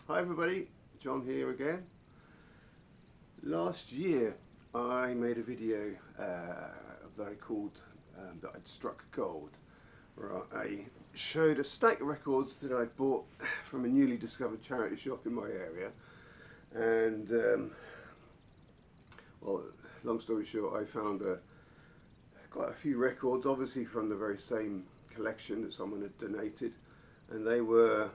Hi everybody, John here again. Last year I made a video that I called that I'd struck gold, where I showed a stack of records that I'd bought from a newly discovered charity shop in my area, and well, long story short, I found quite a few records, obviously from the very same collection that someone had donated, and they were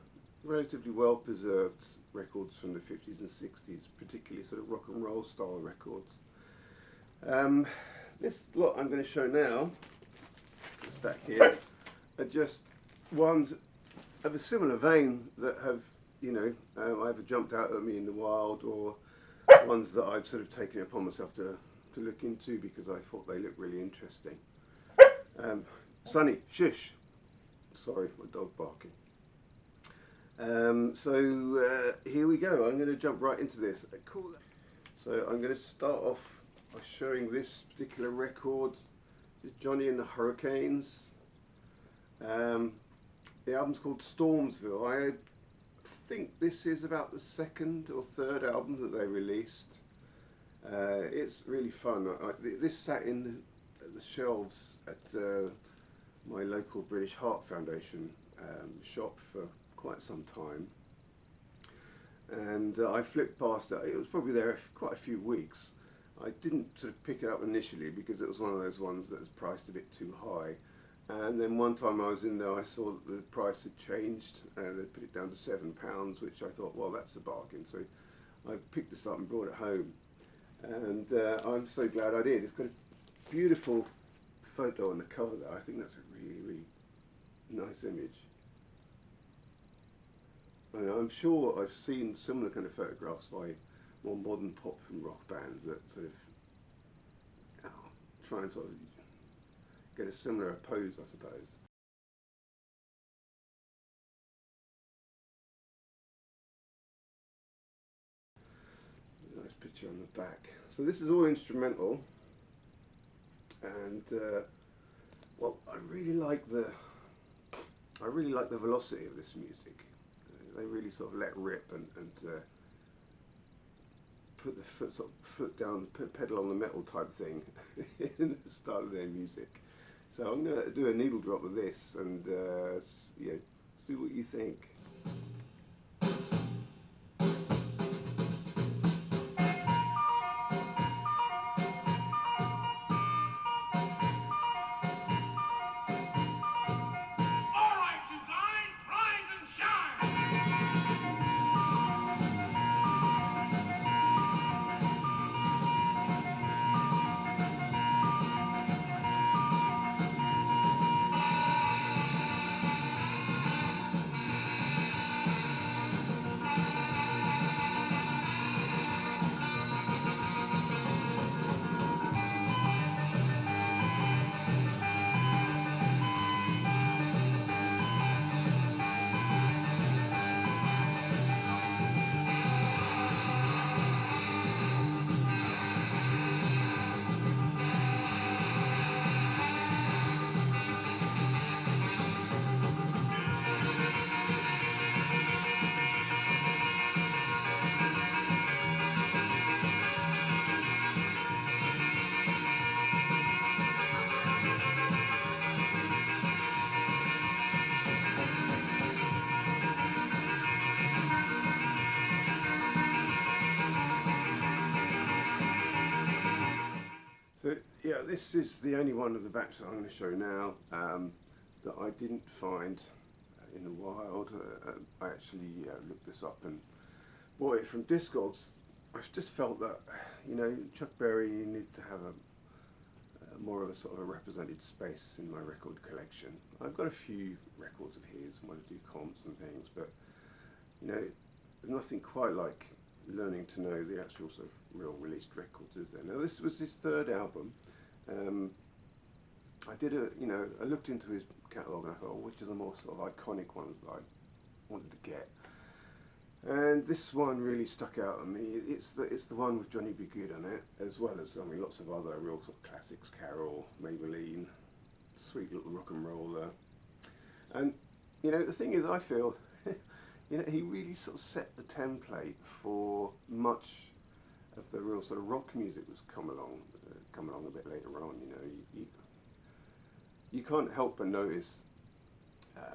relatively well preserved records from the 50s and 60s, particularly sort of rock and roll style records. This lot I'm going to show now, the stack here, are just ones of a similar vein that have, either jumped out at me in the wild, or ones that I've sort of taken it upon myself to look into because I thought they looked really interesting. Sonny, shush. Sorry, my dog barking. Here we go. I'm going to jump right into this. Cool. So I'm going to start off by showing this particular record. This is Johnny and the Hurricanes. The album's called Stormsville. I think this is about the second or third album that they released. It's really fun. This sat in the shelves at my local British Heart Foundation shop for quite some time, and I flipped past it. It was probably there quite a few weeks. I didn't sort of pick it up initially because it was one of those ones that was priced a bit too high, and then one time I was in there, I saw that the price had changed and they put it down to £7, which I thought, well, that's a bargain. So I picked this up and brought it home, and I'm so glad I did. It's got a beautiful photo on the cover there. I think that's a really, really nice image. I'm sure I've seen similar kind of photographs by more modern pop and rock bands that sort of try and sort of get a similar pose, I suppose. Nice picture on the back. So this is all instrumental, and well, I really like the velocity of this music. They really sort of let rip and put the foot down, pedal on the metal type thing in the style of their music. So I'm going to do a needle drop of this and see what you think. So yeah, this is the only one of the batch that I'm going to show now that I didn't find in the wild. I actually looked this up and bought it from Discogs. I've just felt that, Chuck Berry needed to have a more of a sort of a represented space in my record collection. I've got a few records of his, I want to do comps and things, but there's nothing quite like learning to know the actual sort of real released records, is there? Now this was his third album. I looked into his catalogue and I thought, which are the more sort of iconic ones that I wanted to get? And this one really stuck out at me. It's the one with Johnny B. Good on it, as well as lots of other real sort of classics: Carol, Maybelline, Sweet Little Rock and Roller. And the thing is, I feel you know, he really sort of set the template for much of the real sort of rock music that's come along a bit later on. You know, you can't help but notice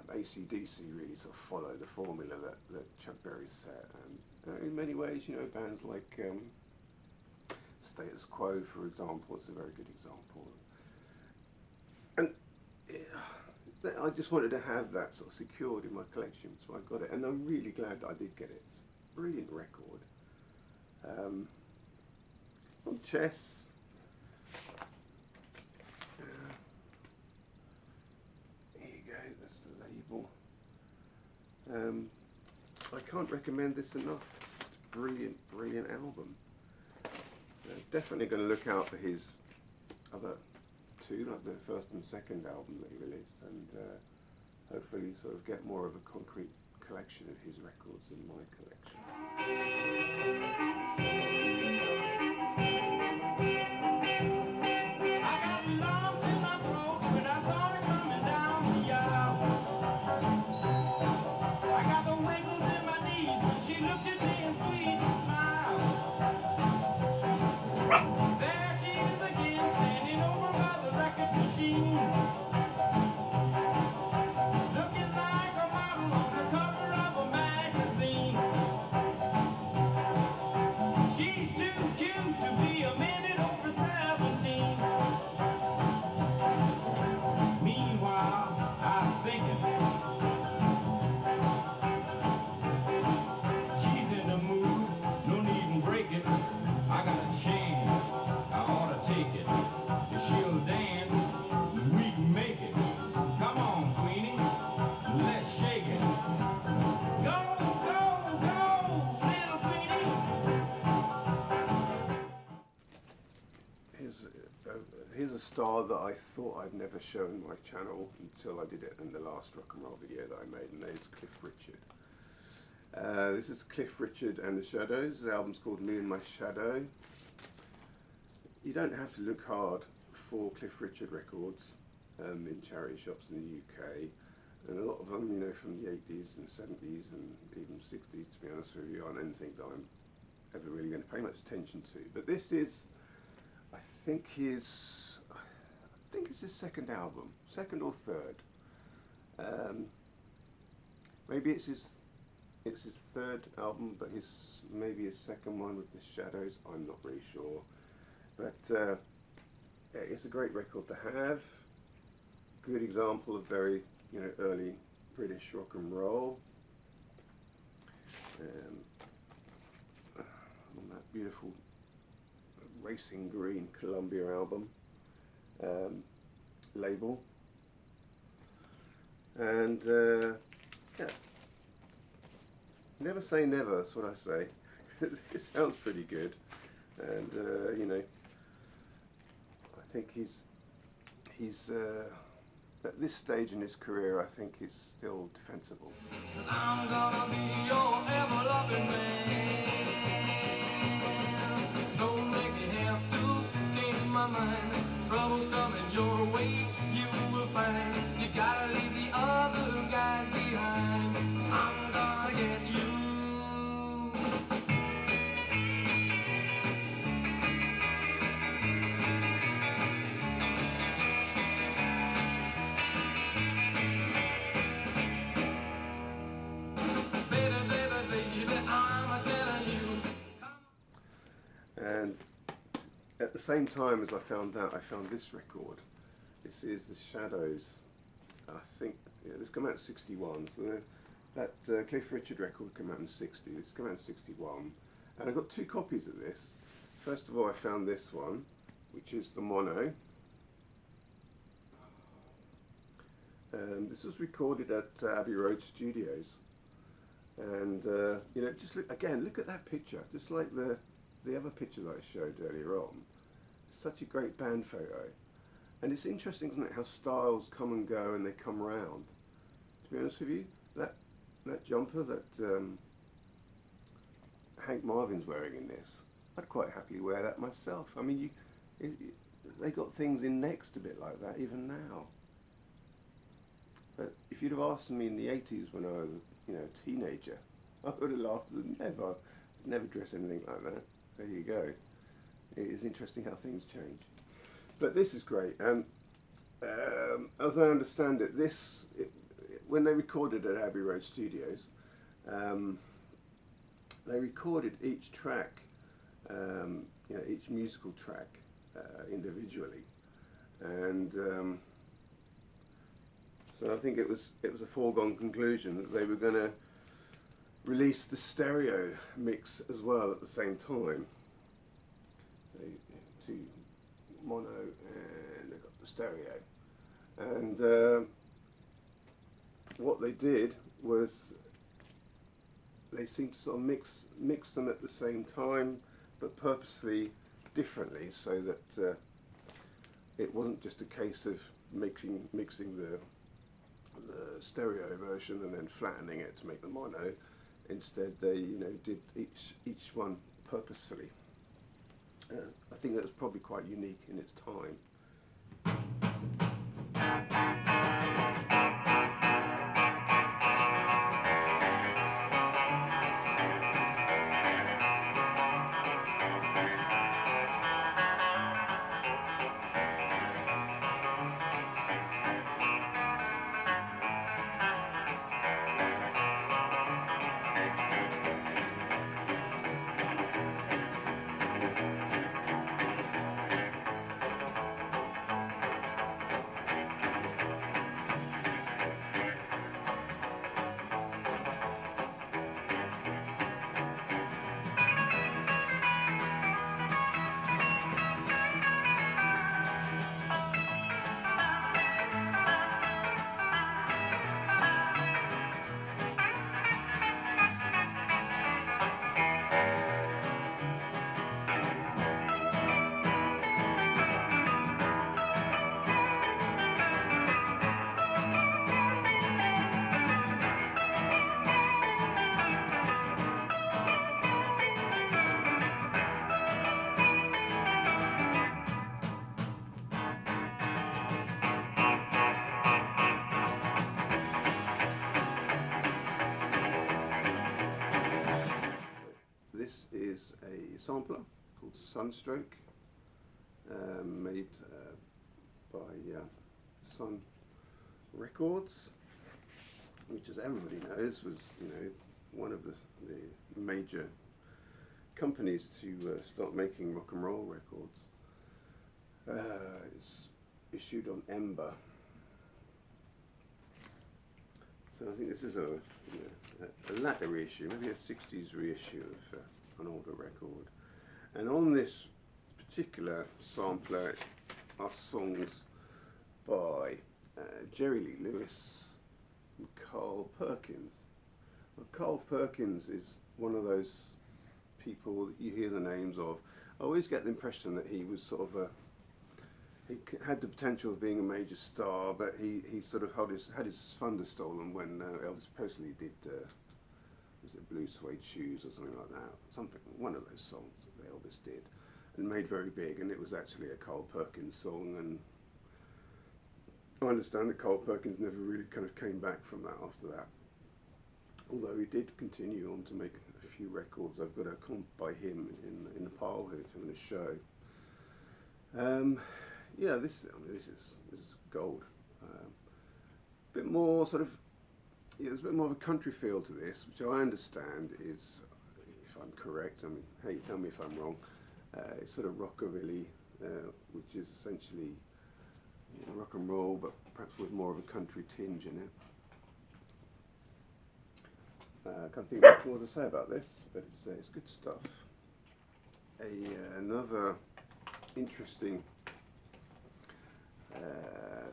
AC/DC really sort of follow the formula that Chuck Berry set, and in many ways, you know, bands like Status Quo, for example, is a very good example. And I just wanted to have that sort of secured in my collection, so I got it, and I'm really glad that I did get it. It's a brilliant record. On Chess, here you go, that's the label. I can't recommend this enough. It's just a brilliant, brilliant album. Definitely going to look out for his other two, like the first and second album that he released, and hopefully sort of get more of a concrete collection of his records in my collection. I got lumps in my throat when I saw it coming down the aisle. I got the wiggles in my knees when she looked at me and sweet smiled. There she is again, standing over by the record machine, looking like a model on the cover of a magazine. She's too cute to be a minute over 17. Meanwhile, I was thinking, she's in the mood, no need in breaking. I got a chance, I ought to take it. If she'll dance, we can make it. Come on, Queenie, let's shake it. Go, go, go, little Queenie. Here's a star that I thought I'd never show in my channel until I did it in the last rock and roll video that I made, and that is Cliff Richard. This is Cliff Richard and the Shadows. The album's called Me and My Shadow. You don't have to look hard for Cliff Richard records in charity shops in the UK, and a lot of them, you know, from the 80s and 70s and even 60s, to be honest with you, aren't anything that I'm ever really going to pay much attention to. But this is, I think it's his second album, second or third. Maybe it's his third album, but maybe his second one with the Shadows. I'm not really sure, but yeah, it's a great record to have. Good example of very, you know, early British rock and roll. On that beautiful racing green Columbia album label, and yeah, never say never, that's what I say. It sounds pretty good, and you know, I think he's at this stage in his career, I think he's still defensible. I'm gonna be your ever-loving man. Don't make me have to change my mind. Trouble's coming your way, you will find. You gotta leave the other guys behind. I'm gonna get you. Baby, baby, baby, I'm a-telling you. And at the same time as I found that, I found this record. This is the Shadows. I think, yeah, this came out in '61. So that Cliff Richard record came out in '60. This came out in '61, and I got two copies of this. First of all, I found this one, which is the mono. This was recorded at Abbey Road Studios, and you know, just look at that picture, just like the other picture that I showed earlier on. It's such a great band photo. And it's interesting, isn't it, how styles come and go and they come round. To be honest with you, that jumper that Hank Marvin's wearing in this, I'd quite happily wear that myself. I mean, they got things in next a bit like that even now. But if you'd have asked me in the 80s when I was teenager. I would have laughed at never, never dress anything like that. There you go. It is interesting how things change. But this is great, and as I understand it, when they recorded at Abbey Road Studios, they recorded each track, each musical track individually, and so I think it was a foregone conclusion that they were going to release the stereo mix as well at the same time. So two mono, and they got the stereo, and what they did was they seemed to sort of mix them at the same time, but purposely differently, so that it wasn't just a case of mixing the stereo version and then flattening it to make the mono. Instead, they did each one purposefully. I think that was probably quite unique in its time. This is a sampler called Sunstroke, made by Sun Records, which, as everybody knows, was one of the major companies to start making rock and roll records. It's issued on Ember. So I think this is a latter reissue, maybe a 60s reissue of an older record. And on this particular sampler are songs by Jerry Lee Lewis and Carl Perkins. Well, Carl Perkins is one of those people that you hear the names of. I always get the impression that he was sort of he had the potential of being a major star, but he sort of had his thunder stolen when Elvis Presley did, was it Blue Suede Shoes or something like that? One of those songs that Elvis did, and made very big, and it was actually a Carl Perkins song, and I understand that Carl Perkins never really kind of came back from that after that. Although he did continue on to make a few records. I've got a comp by him in the pile here which I'm going to show. Yeah, this is gold. Bit more sort of, there's a bit more of a country feel to this, which I understand is, if I'm correct, I mean, hey, tell me if I'm wrong, it's sort of rockabilly, which is essentially rock and roll, but perhaps with more of a country tinge in it. I can't think of much more to say about this, but it's good stuff. Another interesting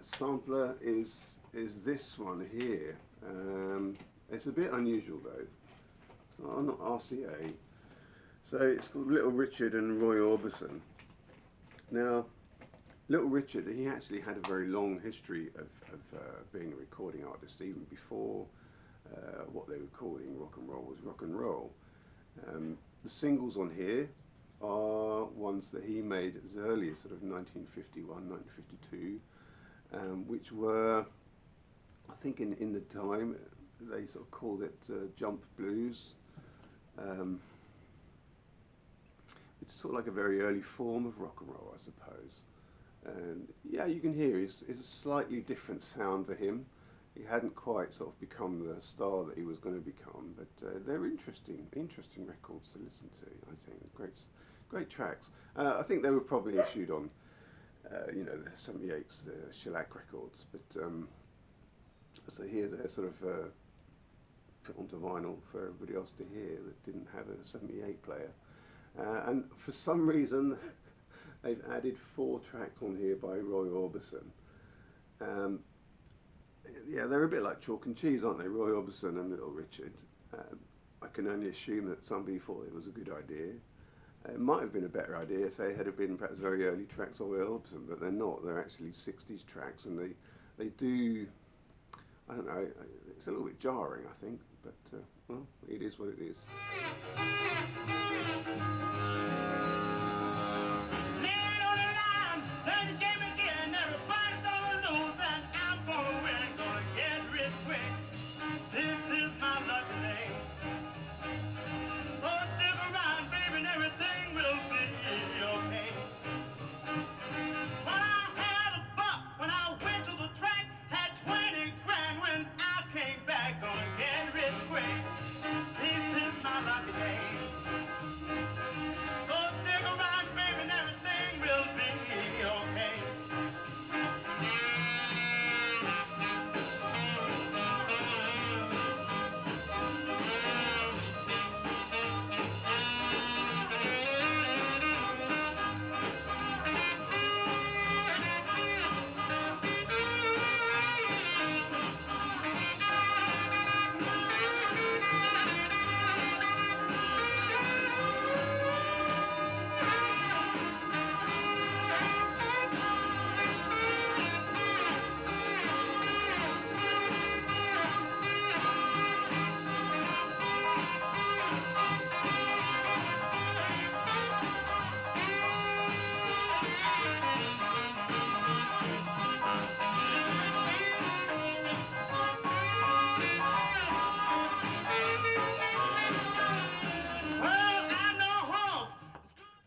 sampler is this one here. It's a bit unusual though. It's not RCA. So it's called Little Richard and Roy Orbison. Now, Little Richard, he actually had a very long history of being a recording artist, even before what they were calling rock and roll was rock and roll. The singles on here are ones that he made as early as sort of 1951, 1952, which were, I think in the time, they sort of called it jump blues. Um, it's sort of like a very early form of rock and roll, I suppose. And yeah, you can hear it's a slightly different sound for him. He hadn't quite sort of become the star that he was going to become, but they're interesting records to listen to. I think great tracks. I think they were probably issued on, the '78's, the shellac records, but so here they're sort of put onto vinyl for everybody else to hear that didn't have a '78 player. And for some reason, they've added 4 tracks on here by Roy Orbison. Um, yeah, they're a bit like chalk and cheese, aren't they? Roy Orbison and Little Richard. I can only assume that somebody thought it was a good idea. It might have been a better idea if they had been perhaps very early tracks of Roy Orbison, but they're not. They're actually '60s tracks, and they do. I don't know. It's a little bit jarring, I think, but well, it is what it is.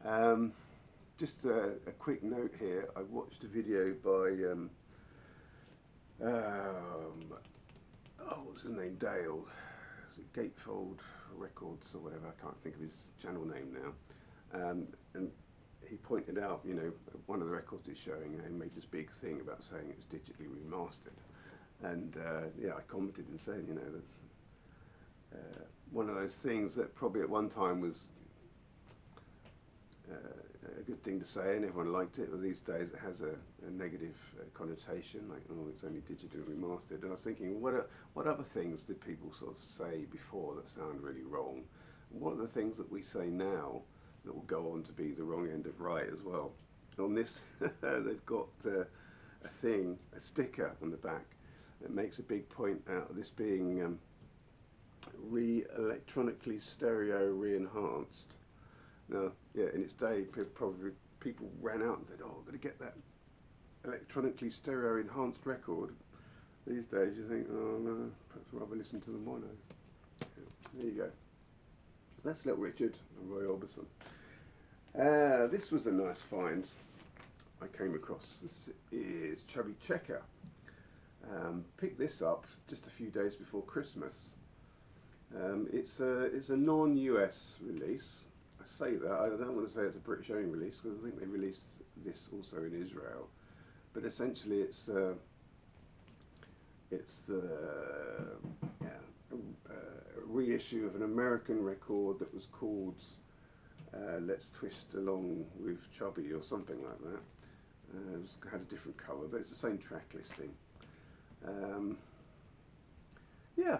Um, just a quick note here. I watched a video by what's his name? Dale. Is it Gatefold Records or whatever? I can't think of his channel name now. And he pointed out, one of the records he's showing, they made this big thing about saying it's digitally remastered. And yeah, I commented and said, that's one of those things that probably at one time was a good thing to say and everyone liked it, but these days it has a negative connotation, like, oh, it's only digitally remastered. And I was thinking, what other things did people sort of say before that sound really wrong? What are the things that we say now that will go on to be the wrong end of right as well? On this, they've got a sticker on the back that makes a big point out of this being electronically stereo re-enhanced. Now, yeah, in its day, probably people ran out and said, "Oh, I've got to get that electronically stereo enhanced record." These days, you think, "Oh no, perhaps rather listen to the mono." Yeah, there you go. That's Little Richard and Roy Orbison. This was a nice find I came across. This is Chubby Checker. Picked this up just a few days before Christmas. It's a non-US release. I say that, I don't want to say it's a British only release because I think they released this also in Israel, but essentially it's a reissue of an American record that was called Let's Twist Along with Chubby or something like that. It had a different cover, but it's the same track listing. Yeah,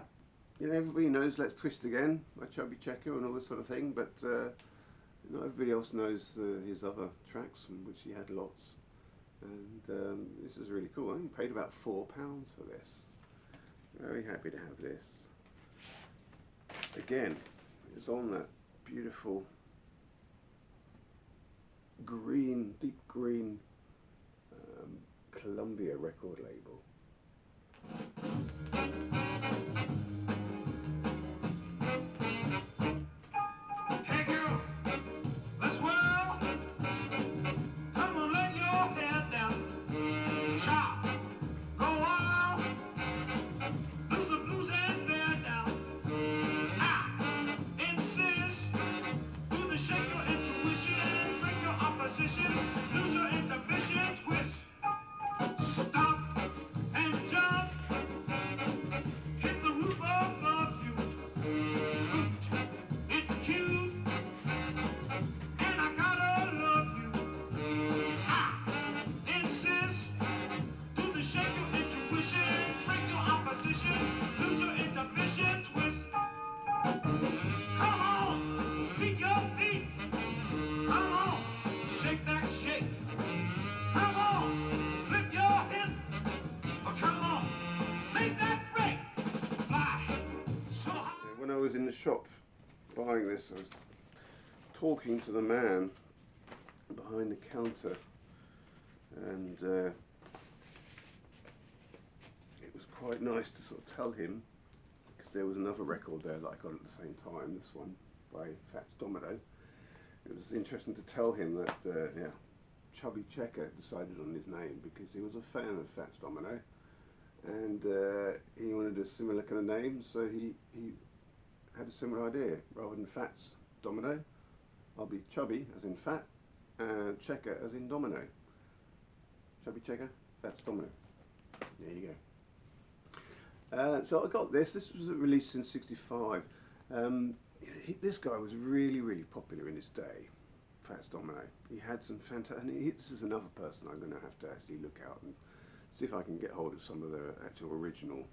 everybody knows Let's Twist Again by Chubby Checker and all this sort of thing, but not everybody else knows his other tracks, from which he had lots. And this is really cool. I think I paid about £4 for this. Very happy to have this. Again, it's on that beautiful green, deep green Columbia record label. shop buying this, I was talking to the man behind the counter, and it was quite nice to sort of tell him, because there was another record there that I got at the same time, this one by Fats Domino. It was interesting to tell him that yeah, Chubby Checker decided on his name because he was a fan of Fats Domino, and he wanted a similar kind of name, so he had a similar idea. Rather than Fats Domino, I'll be Chubby as in fat, and Checker as in domino. Chubby Checker, Fats Domino. There you go. So I got this. This was released in '65. This guy was really, really popular in his day, Fats Domino. He had some fantastic. This is another person I'm going to have to actually look out and see if I can get hold of some of the actual original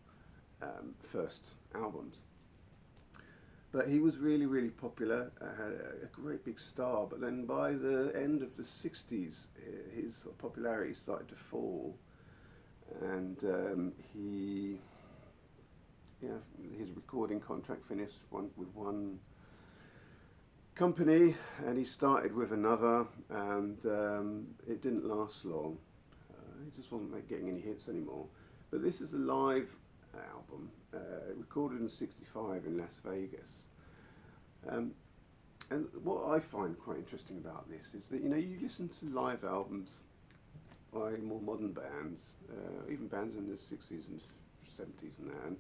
first albums. But he was really, really popular, had a great big star, but then by the end of the '60s, his popularity started to fall, and his recording contract finished with one company, and he started with another, and it didn't last long. He just wasn't getting any hits anymore. But this is a live album, recorded in '65 in Las Vegas. And what I find quite interesting about this is that, you know, you listen to live albums by more modern bands, even bands in the '60s and '70s and that, and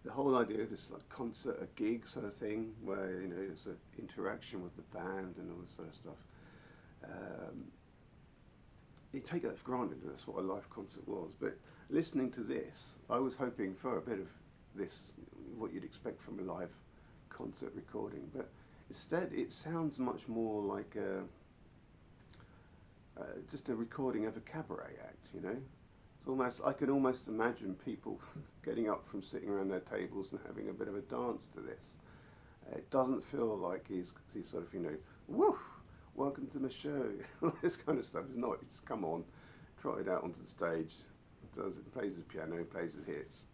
the whole idea of this like concert, a gig sort of thing, where, you know, there's an interaction with the band and all this sort of stuff. You take that for granted, and that's what a live concert was. But listening to this, I was hoping for a bit of this, what you'd expect from a live concert recording, but instead it sounds much more like just a recording of a cabaret act, you know. It's almost, I can almost imagine people getting up from sitting around their tables and having a bit of a dance to this. It doesn't feel like he's sort of, you know, woo, welcome to my show, this kind of stuff. It's not, it's come on, trot it out onto the stage, plays his piano, plays his hits,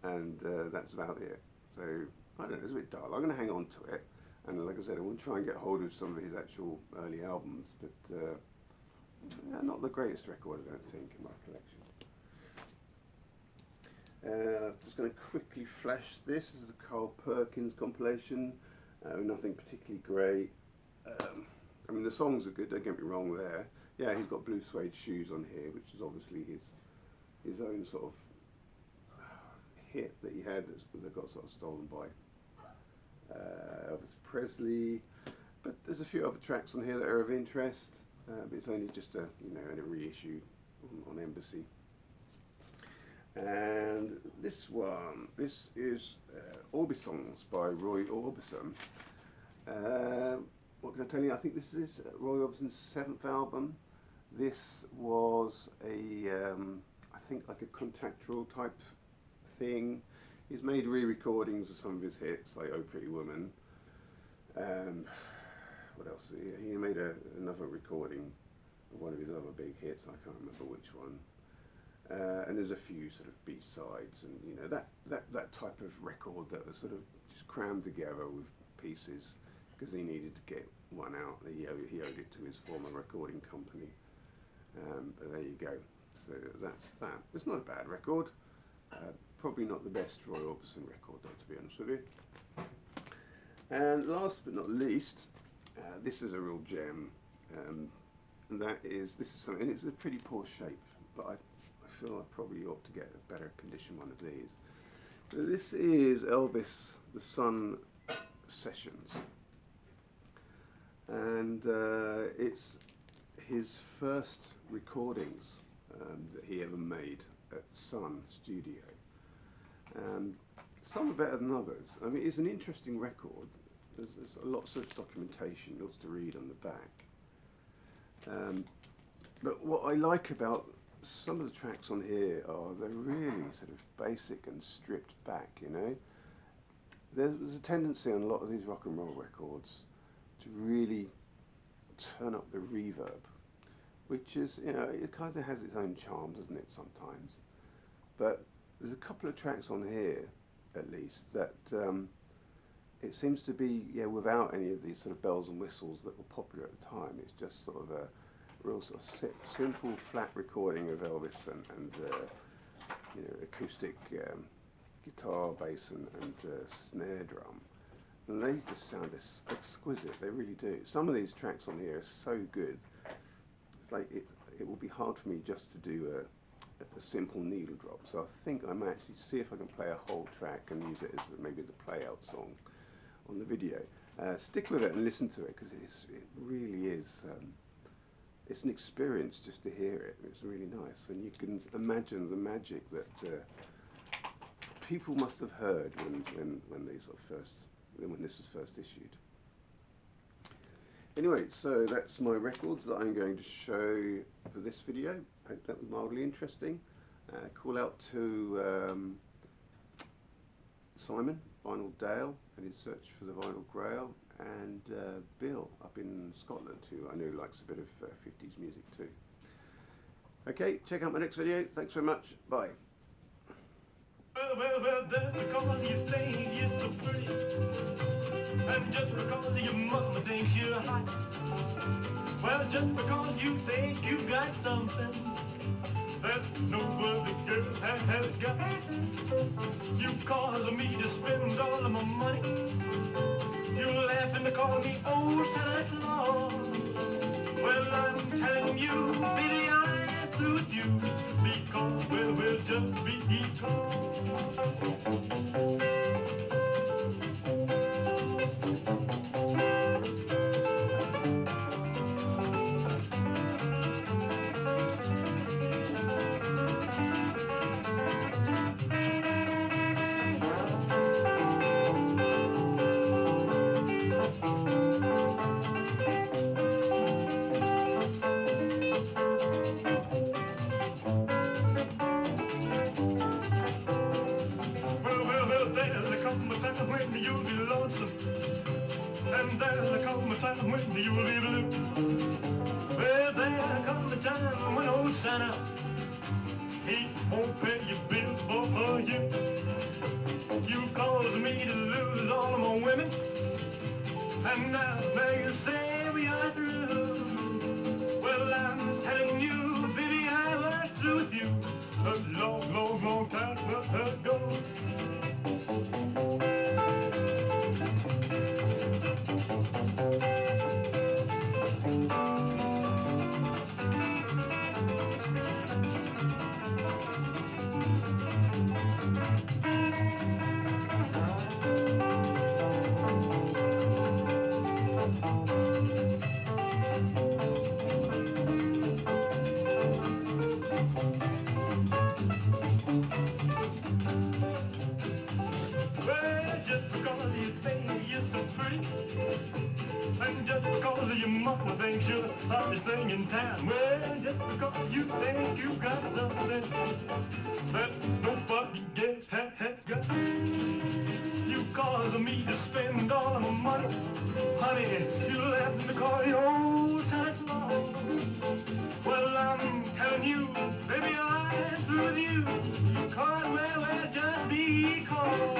and that's about it. So, I don't know, it's a bit dull. I'm going to hang on to it, and like I said, I want to try and get hold of some of his actual early albums, but not the greatest record, I don't think, in my collection. Just going to quickly flash this. This is a Carl Perkins compilation, nothing particularly great. I mean, the songs are good, don't get me wrong there. Yeah, he's got blue suede shoes on here, which is obviously his own sort of hit that he had that got sort of stolen by Elvis Presley. But there's a few other tracks on here that are of interest, but it's only just a, you know, in a reissue on Embassy. And this one, this is Orbisons by Roy Orbison. What can I tell you? I think this is Roy Orbison's 7th album. This was I think like a contractual type thing. He's made re-recordings of some of his hits, like Oh Pretty Woman. What else? He made another recording of one of his other big hits. I can't remember which one. And there's a few sort of B-sides, and, you know, that type of record that was sort of just crammed together with pieces because he needed to get one out. He owed it to his former recording company. But there you go. So that's that. It's not a bad record. Probably not the best Roy Orbison record, though, to be honest with you. And last but not least, this is a real gem. And this is something, and it's a pretty poor shape, but I feel I probably ought to get a better condition one of these. So this is Elvis the Sun Sessions, and it's his first recordings that he ever made at Sun Studio. Some are better than others. I mean, it's an interesting record. There's lots of documentation, lots to read on the back. But what I like about some of the tracks on here are they're really sort of basic and stripped back, you know. There's a tendency on a lot of these rock and roll records to really turn up the reverb, which is, you know, it kind of has its own charm, doesn't it, sometimes. But there's a couple of tracks on here, at least, that it seems to be, yeah, without any of these sort of bells and whistles that were popular at the time. It's just sort of a real sort of simple, flat recording of Elvis and you know, acoustic guitar, bass, and snare drum. And they just sound exquisite. They really do. Some of these tracks on here are so good. It's like it will be hard for me just to do a simple needle drop. So I think I might actually see if I can play a whole track and use it as maybe the play out song on the video. Stick with it and listen to it, because it really is. It's an experience just to hear it. It's really nice, and you can imagine the magic that people must have heard when they sort of when this was first issued. Anyway, so that's my records that I'm going to show for this video. Hope that was mildly interesting. Call out to Simon, Vinyl Dale, and his search for the Vinyl Grail, and Bill up in Scotland, who I know likes a bit of 50s music too. Okay, check out my next video. Thanks very much. Bye. Well, that's because you think you're so pretty, and just because your mama thinks you're hot. Well, just because you think you got something that no other girl has got, you cause me to spend all of my money. You're laughing to call me old Santa Claus. Well, I'm telling you, baby, I'm through with you, because, well, we'll just be because. Well, there'll come a time when you'll be lonesome, and there'll come a time when you'll be blue. Well, there'll come a time when old Santa, he won't pay your bills for you. You caused me to lose all of my women, and now you say we are through. Well, I'm telling you, baby, I was through with you a long, long, long time ago. Well, just because you think you're so pretty, and just because your mama thinks you're the hottest thing in town. Well, just because you think you got something that nobody else has got, you cause me to spend all of my money. Honey, you left me to call you old Santa Claus. Well, I'm telling you, baby, I'm through with you. You cause, well, just because.